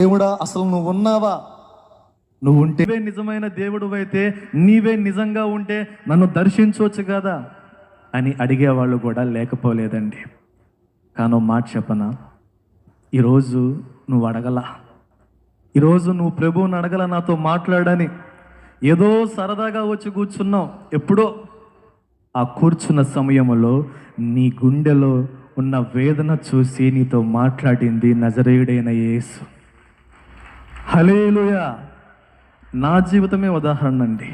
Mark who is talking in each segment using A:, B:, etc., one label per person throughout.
A: దేవుడా, అసలు నువ్వు ఉన్నావా? నువ్వు ఉంటే నిజమైన దేవుడు అయితే, నీవే నిజంగా ఉంటే నన్ను దర్శించవచ్చు కదా అని అడిగేవాళ్ళు కూడా లేకపోలేదండి. కానో మాట చెప్పనా, ఈరోజు నువ్వు అడగలా, ఈరోజు నువ్వు ప్రభువుని అడగల నాతో మాట్లాడని. ఏదో సరదాగా వచ్చి కూర్చున్నావు. ఎప్పుడో ఆ కూర్చున్న సమయంలో నీ గుండెలో ఉన్న వేదన చూసి నీతో మాట్లాడింది నజరేయుడైన యేసు. హల్లెలూయా. నా జీవితమే ఉదాహరణ అండి.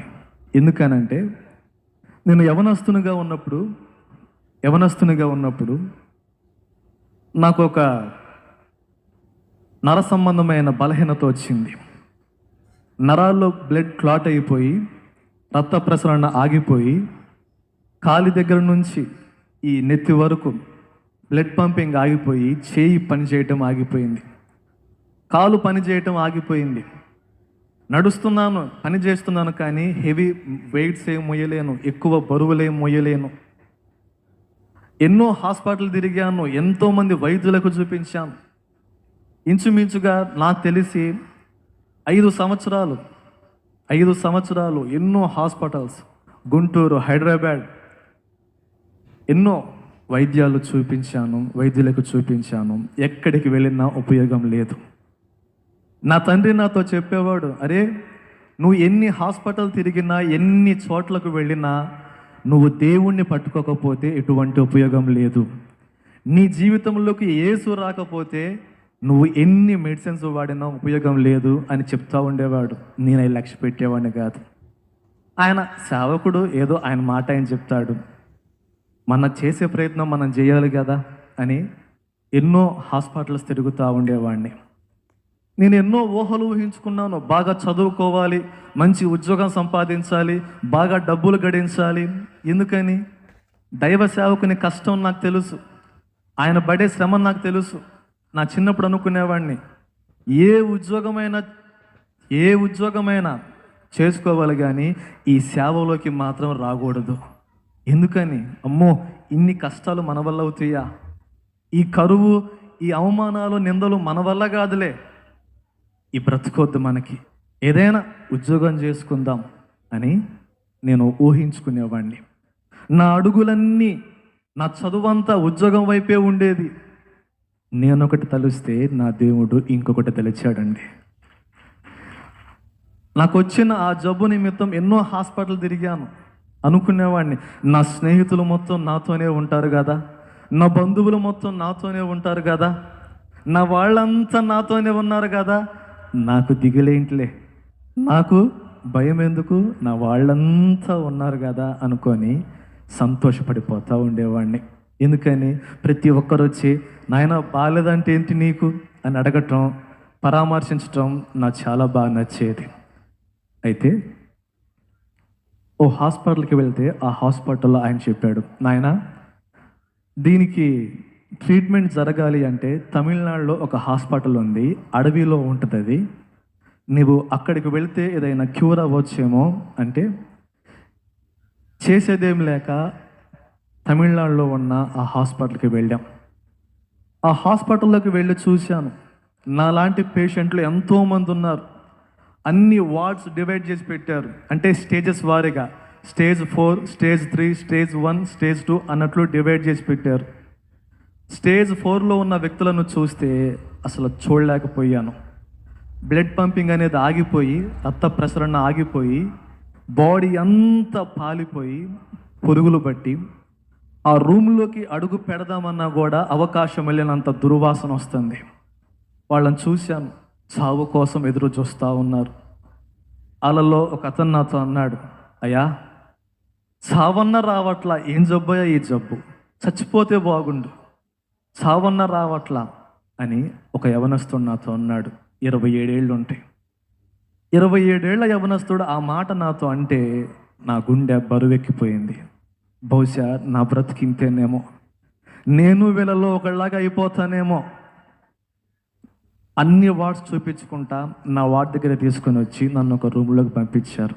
A: ఎందుకనంటే, నేను యవనస్తునిగా ఉన్నప్పుడు నాకు ఒక నర సంబంధమైన బలహీనత వచ్చింది. నరాల్లో బ్లడ్ క్లాట్ అయిపోయి, రక్త ప్రసరణ ఆగిపోయి, కాలి దగ్గర నుంచి ఈ నెత్తి వరకు బ్లడ్ పంపింగ్ ఆగిపోయి, చేయి పని చేయటం ఆగిపోయింది, కాలు పని చేయటం ఆగిపోయింది. నడుస్తున్నాను, పని చేస్తున్నాను, కానీ హెవీ వెయిట్స్ ఏం మొయ్యలేను, ఎక్కువ బరువులేం మొయ్యలేను. ఎన్నో హాస్పిటల్ తిరిగాను, ఎంతోమంది వైద్యులకు చూపించాను. ఇంచుమించుగా నాకు తెలిసి 5 సంవత్సరాలు ఎన్నో హాస్పిటల్స్, గుంటూరు, హైదరాబాద్, ఎన్నో వైద్యులకు చూపించాను. ఎక్కడికి వెళ్ళినా ఉపయోగం లేదు. నా తండ్రి నాతో చెప్పేవాడు, అరే నువ్వు ఎన్ని హాస్పిటల్ తిరిగినా, ఎన్ని చోట్లకు వెళ్ళినా, నువ్వు దేవుణ్ణి పట్టుకోకపోతే ఎటువంటి ఉపయోగం లేదు. నీ జీవితంలోకి యేసు రాకపోతే నువ్వు ఎన్ని మెడిసిన్స్ వాడినా ఉపయోగం లేదు అని చెప్తా ఉండేవాడు. నేను లక్ష్య పెట్టేవాడిని కాదు. ఆయన సేవకుడు, ఏదో ఆయన మాట ఆయన చెప్తాడు, మనం చేసే ప్రయత్నం మనం చేయాలి కదా అని ఎన్నో హాస్పిటల్స్ తిరుగుతూ ఉండేవాడిని. నేను ఎన్నో ఊహలు ఊహించుకున్నాను. బాగా చదువుకోవాలి, మంచి ఉద్యోగం సంపాదించాలి, బాగా డబ్బులు గడించాలి. ఎందుకని? దైవ సేవకుని కష్టం నాకు తెలుసు, ఆయన పడే శ్రమ నాకు తెలుసు. నా చిన్నప్పుడు అనుకునేవాడిని, ఏ ఉద్యోగమైనా చేసుకోవాలి, కానీ ఈ సేవలోకి మాత్రం రాకూడదు. ఎందుకని? అమ్మో, ఇన్ని కష్టాలు మన వల్ల అవుతాయా? ఈ కరువు, ఈ అవమానాలు, నిందలు మన వల్ల కాదులే, ఈ బ్రతుకొద్దు, మనకి ఏదైనా ఉద్యోగం చేసుకుందాం అని నేను ఊహించుకునేవాడిని. నా అడుగులన్నీ, నా చదువంతా ఉద్యోగం వైపే ఉండేది. నేనొకటి తలుస్తే నా దేవుడు ఇంకొకటి తెలిచాడండి. నాకు వచ్చిన ఆ జబ్బు నిమిత్తం ఎన్నో హాస్పిటల్ తిరిగాను. అనుకునేవాడిని, నా స్నేహితులు మొత్తం నాతోనే ఉంటారు కదా, నా బంధువులు మొత్తం నాతోనే ఉంటారు కదా, నా వాళ్ళంతా నాతోనే ఉన్నారు కదా, నాకు దిగులేంటిలే, నాకు భయం ఎందుకు, నా వాళ్ళంతా ఉన్నారు కదా అనుకొని సంతోషపడిపోతూ ఉండేవాడిని. ఎందుకని? ప్రతి ఒక్కరు వచ్చి, నాయన బాగాలేదంటే ఏంటి నీకు అని అడగటం, పరామర్శించటం నాకు చాలా బాగా నచ్చేది. అయితే ఓ హాస్పిటల్కి వెళ్తే ఆ హాస్పిటల్లో ఆయన చెప్పాడు, నాయన దీనికి ట్రీట్మెంట్ జరగాలి అంటే తమిళనాడులో ఒక హాస్పిటల్ ఉంది, అడవిలో ఉంటుంది అది, నువ్వు అక్కడికి వెళ్తే ఏదైనా క్యూర్ అవ్వచ్చేమో అంటే, చేసేదేం లేక తమిళనాడులో ఉన్న ఆ హాస్పిటల్కి వెళ్ళాం. ఆ హాస్పిటల్లోకి వెళ్ళి చూశాను, నాలాంటి పేషెంట్లు ఎంతోమంది ఉన్నారు. అన్ని వార్డ్స్ డివైడ్ చేసి పెట్టారు, అంటే స్టేజెస్ వారీగా, స్టేజ్ 4, స్టేజ్ 3, స్టేజ్ 1, స్టేజ్ 2 అన్నట్లు డివైడ్ చేసి పెట్టారు. స్టేజ్ 4లో ఉన్న వ్యక్తులను చూస్తే అసలు చూడలేకపోయాను. బ్లడ్ పంపింగ్ అనేది ఆగిపోయి, రక్త ప్రసరణ ఆగిపోయి, బాడీ అంతా పాలిపోయి, పురుగులు పట్టి, ఆ రూమ్లోకి అడుగు పెడదామన్నా కూడా అవకాశం వెళ్ళినంత దుర్వాసన వస్తుంది. వాళ్ళని చూశాను, చావు కోసం ఎదురు చూస్తూ ఉన్నారు. వాళ్ళలో ఒక అతను నాతో అన్నాడు, అయ్యా చావన్న రావట్లా, ఏం జబ్బయ్యా ఈ జబ్బు, చచ్చిపోతే బాగుండు, చావన్న రావట్లా అని ఒక యవనస్తుడు నాతో అన్నాడు. 27 ఏళ్ళు ఉంటాయి. 27 ఏళ్ల యవనస్తుడు ఆ మాట నాతో అంటే నా గుండె బరువెక్కిపోయింది. బహుశా నా బ్రతికింతేనేమో, నేను వీళ్ళలో ఒకళ్ళలాగా అయిపోతానేమో. అన్ని వార్డ్స్ చూపించుకుంటా నా వార్డ్ దగ్గర తీసుకొని వచ్చి నన్ను ఒక రూమ్లోకి పంపించారు.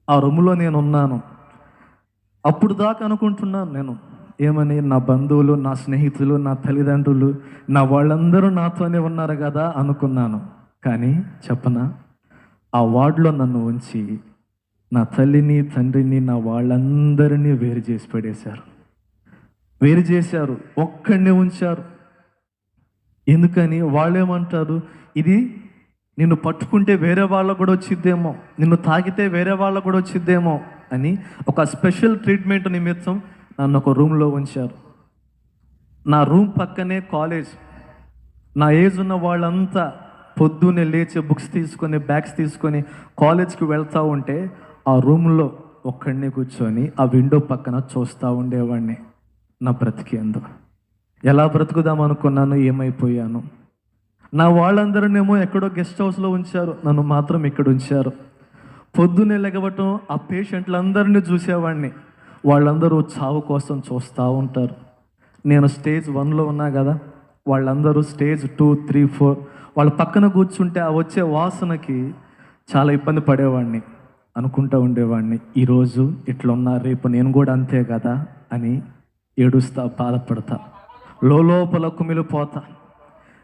A: ఆ రూమ్లో నేను ఉన్నాను. అప్పుడు దాకా అనుకుంటున్నాను నేను, ఏమని, నా బంధువులు, నా స్నేహితులు, నా తల్లిదండ్రులు, నా వాళ్ళందరూ నాతోనే ఉన్నారు కదా అనుకున్నాను. కానీ చెప్పనా, ఆ వార్డులో నన్ను ఉంచి నా తల్లిని తండ్రిని నా వాళ్ళందరినీ వేరు చేసి పడేశారు. వేరు చేశారు, ఒక్కడినే ఉంచారు. ఎందుకని? వాళ్ళేమంటారు, ఇది నిన్ను పట్టుకుంటే వేరే వాళ్ళకు కూడా వచ్చిద్దేమో, నిన్ను తాకితే వేరే వాళ్ళకు కూడా వచ్చిద్దేమో అని ఒక స్పెషల్ ట్రీట్మెంట్ నిమిత్తం నన్ను ఒక రూమ్లో ఉంచారు. నా రూమ్ పక్కనే కాలేజ్. నా ఏజ్ ఉన్న వాళ్ళంతా పొద్దున్నే లేచి బుక్స్ తీసుకొని బ్యాగ్స్ తీసుకొని కాలేజ్కి వెళ్తూ ఉంటే ఆ రూమ్లో ఒక్కడినే కూర్చొని ఆ విండో పక్కన చూస్తూ ఉండేవాడిని. నా బ్రతికేందో ఎలా బ్రతుకుదాం అనుకున్నాను, ఏమైపోయాను. నా వాళ్ళందరూనేమో ఎక్కడో గెస్ట్ హౌస్లో ఉంచారు, నన్ను మాత్రం ఇక్కడ ఉంచారు. పొద్దున్నే లెగవటం ఆ పేషెంట్లందరినీ చూసేవాడిని. వాళ్ళందరూ చావు కోసం చూస్తూ ఉంటారు. నేను స్టేజ్ 1లో ఉన్నా కదా, వాళ్ళందరూ స్టేజ్ 2, 3, 4 వాళ్ళ పక్కన కూర్చుంటే ఆ వచ్చే వాసనకి చాలా ఇబ్బంది పడేవాడిని. అనుకుంటూ ఉండేవాడిని, ఈరోజు ఇట్లున్నా రేపు నేను కూడా అంతే కదా అని ఏడుస్తా, బాధపడతా, లోపల కుమిలిపోతా.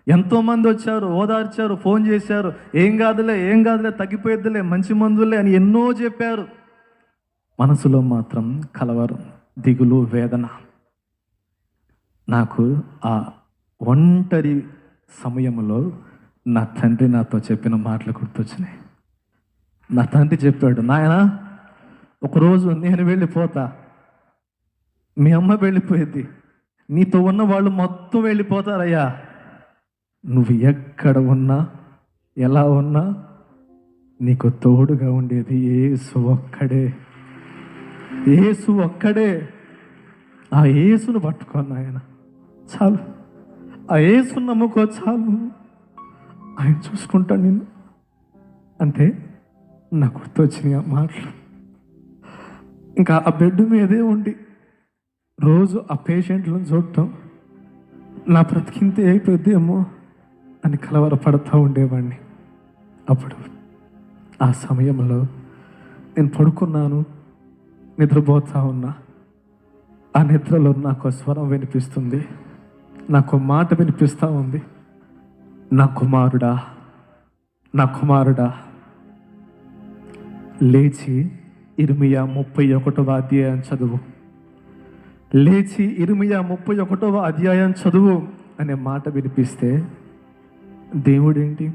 A: ఎంతోమంది వచ్చారు, ఓదార్చారు, ఫోన్ చేశారు, ఏం కాదులే తగ్గిపోయిద్దిలే, మంచి మందులే అని ఎన్నో చెప్పారు. మనసులో మాత్రం కలవరం, దిగులు, వేదన. నాకు ఆ ఒంటరి సమయంలో నా తండ్రి నాతో చెప్పిన మాటలు గుర్తొచ్చినాయి. నా తండ్రి చెప్పాడు, నాయనా ఒకరోజు నేను వెళ్ళిపోతా, మీ అమ్మ వెళ్ళిపోయేది, నీతో ఉన్న వాళ్ళు మొత్తం వెళ్ళిపోతారయ్యా. నువ్వు ఎక్కడ ఉన్నా ఎలా ఉన్నా నీకు తోడుగా ఉండేది యేసు ఒక్కడే. యేసు ఒక్కడే. ఆ యేసును పట్టుకున్నా ఆయన చాలు. ఆ యేసును నమ్ముకో చాలు, ఆయన చూసుకుంటాను నిన్ను అంటే నాకు గుర్తొచ్చినాయి ఆ మాటలు. ఇంకా ఆ బెడ్ మీదే ఉండి రోజు ఆ పేషెంట్లను చూడటం, నా బ్రతికింతే అయిపోద్దేమో అని కలవరపడుతూ ఉండేవాడిని. అప్పుడు ఆ సమయంలో నేను పడుకున్నాను, నిద్రపోతూ ఉన్నా. ఆ నిద్రలో నాకు స్వరం వినిపిస్తుంది, నాకు మాట వినిపిస్తూ ఉంది, నా కుమారుడా, నా కుమారుడా, లేచి ఇర్మియా 31వ అధ్యాయం చదువు, లేచి ఇర్మియా 31వ అధ్యాయం చదువు అనే మాట వినిపిస్తే దేవుడేంటి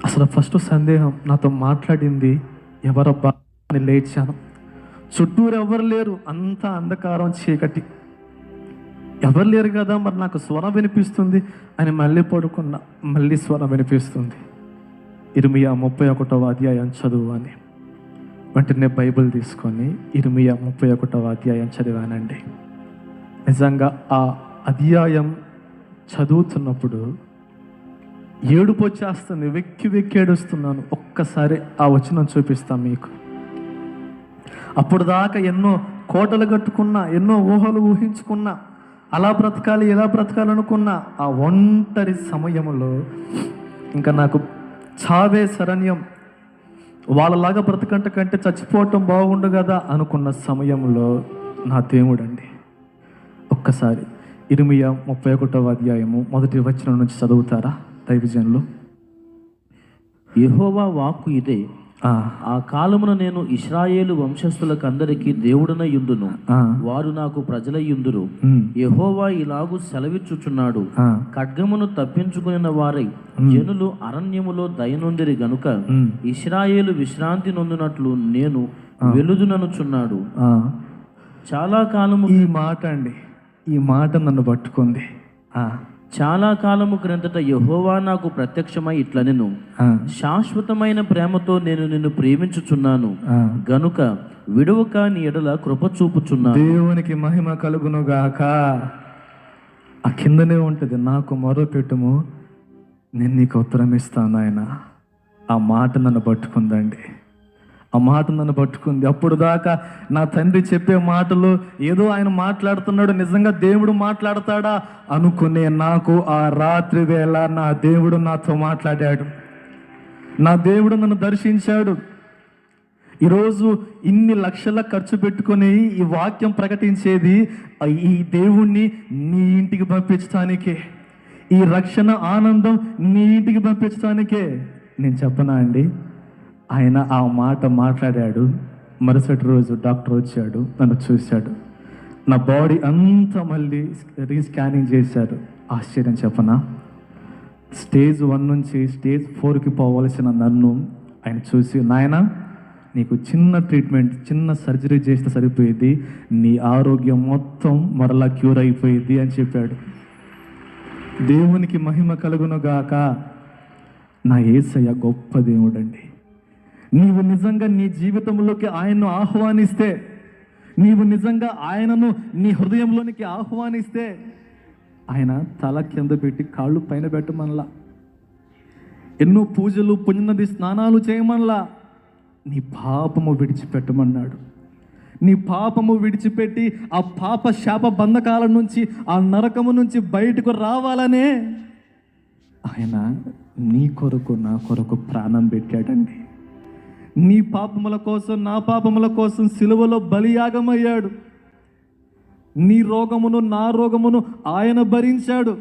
A: అసలు ఫస్ట్ సందేహం, నాతో మాట్లాడింది ఎవరబ్బా అని లేచాను. చుట్టూరు ఎవరు లేరు, అంతా అంధకారం, చీకటి, ఎవరు లేరు కదా, మరి నాకు స్వరం వినిపిస్తుంది అని మళ్ళీ పడుకున్నా. మళ్ళీ స్వరం వినిపిస్తుంది, ఇర్మియా 31వ అధ్యాయం చదువు అని. వెంటనే బైబిల్ తీసుకొని ఇర్మియా 31వ అధ్యాయం చదివానండి. నిజంగా ఆ అధ్యాయం చదువుతున్నప్పుడు ఏడుపు వచ్చేస్తుంది, వెక్కి వెక్కి ఏడుస్తున్నాను. ఒక్కసారి ఆ వచనం చూపిస్తాను మీకు. అప్పుడు దాకా ఎన్నో కోటలు కట్టుకున్నా, ఎన్నో ఊహలు ఊహించుకున్నా, అలా బ్రతకాలి ఇలా బ్రతకాలనుకున్నా. ఆ ఒంటరి సమయంలో ఇంకా నాకు చావే శరణ్యం, వాళ్ళలాగా బ్రతకంట కంటే చచ్చిపోవటం బాగుండు కదా అనుకున్న సమయంలో నా దేవుడండి ఒక్కసారి ఇర్మియా 31వ అధ్యాయము 1వ వచనం నుంచి చదువుతారా దైవజనులు?
B: యెహోవా వాక్కు ఇదే, ఆ కాలమున నేను ఇశ్రాయేలు వంశస్థులకందరికీ దేవుడనై యుందును, వారు నాకు ప్రజలై యుందురు. యెహోవా ఇలాగు సెలవిచ్చుచున్నాడు, ఖడ్గమును తప్పించుకుని వారై జనులు అరణ్యములో దయనొందిరి గనుక ఇశ్రాయేలు విశ్రాంతి నొందినట్లు నేను వెలుదుననుచున్నాడు. చాలా కాలము,
A: ఈ మాట అండి, ఈ మాట నన్ను పట్టుకుంది.
B: చాలా కాలము క్రిందట యెహోవా నాకు ప్రత్యక్షమై ఇట్లనెను, శాశ్వతమైన ప్రేమతో నేను నిన్ను ప్రేమించుచున్నాను గనుక విడువక నీ ఎడల కృప చూపుచున్నాను.
A: దేవునికి మహిమ కలుగును గాక. ఆ కిందనే ఉంటుంది, నాకు మొర పెట్టుము నేను నీకు ఉత్తరం ఇస్తాను ఆయన. ఆ మాట నన్ను పట్టుకుందండి, ఆ మాట నన్ను పట్టుకుంది. అప్పుడు దాకా నా తండ్రి చెప్పే మాటలు ఏదో ఆయన మాట్లాడుతున్నాడు, నిజంగా దేవుడు మాట్లాడతాడా అనుకునే నాకు ఆ రాత్రి వేళ నా దేవుడు నాతో మాట్లాడాడు, నా దేవుడు నన్ను దర్శించాడు. ఈరోజు ఇన్ని లక్షల ఖర్చు పెట్టుకొని ఈ వాక్యం ప్రకటించేది ఈ దేవుణ్ణి నీ ఇంటికి పంపించడానికే. ఈ రక్షణ ఆనందం నీ ఇంటికి పంపించడానికే. నేను చెప్పనా అండి, ఆయన ఆ మాట మాట్లాడాడు. మరుసటి రోజు డాక్టర్ వచ్చాడు, నన్ను చూశాడు, నా బాడీ అంతా మళ్ళీ రీస్కానింగ్ చేశారు. ఆశ్చర్యం చెప్పనా, స్టేజ్ 1 నుంచి స్టేజ్ 4కి పోవలసిన నన్ను ఆయన చూసి, నాయనా నీకు చిన్న ట్రీట్మెంట్, చిన్న సర్జరీ చేస్తే సరిపోయేది, నీ ఆరోగ్యం మొత్తం మరలా క్యూర్ అయిపోయింది అని చెప్పాడు. దేవునికి మహిమ కలుగునుగాక. నా యేసయ్య గొప్ప దేవుడండి. నీవు నిజంగా నీ జీవితంలోకి ఆయన్ను ఆహ్వానిస్తే, నీవు నిజంగా ఆయనను నీ హృదయంలోనికి ఆహ్వానిస్తే, ఆయన తల కింద పెట్టి కాళ్ళు పైన పెట్టమనలా, ఎన్నో పూజలు పుణ్యనది స్నానాలు చేయమనలా, నీ పాపము విడిచిపెట్టమన్నాడు. నీ పాపము విడిచిపెట్టి ఆ పాప శాప బంధకాల నుంచి, ఆ నరకము నుంచి బయటకు రావాలనే ఆయన నీ కొరకు నా కొరకు ప్రాణం పెట్టాడండి. నీ పాపముల కోసం, నా పాపముల కోసం సిలువలో బలియాగమయ్యాడు. నీ రోగమును నా రోగమును ఆయన భరించాడు.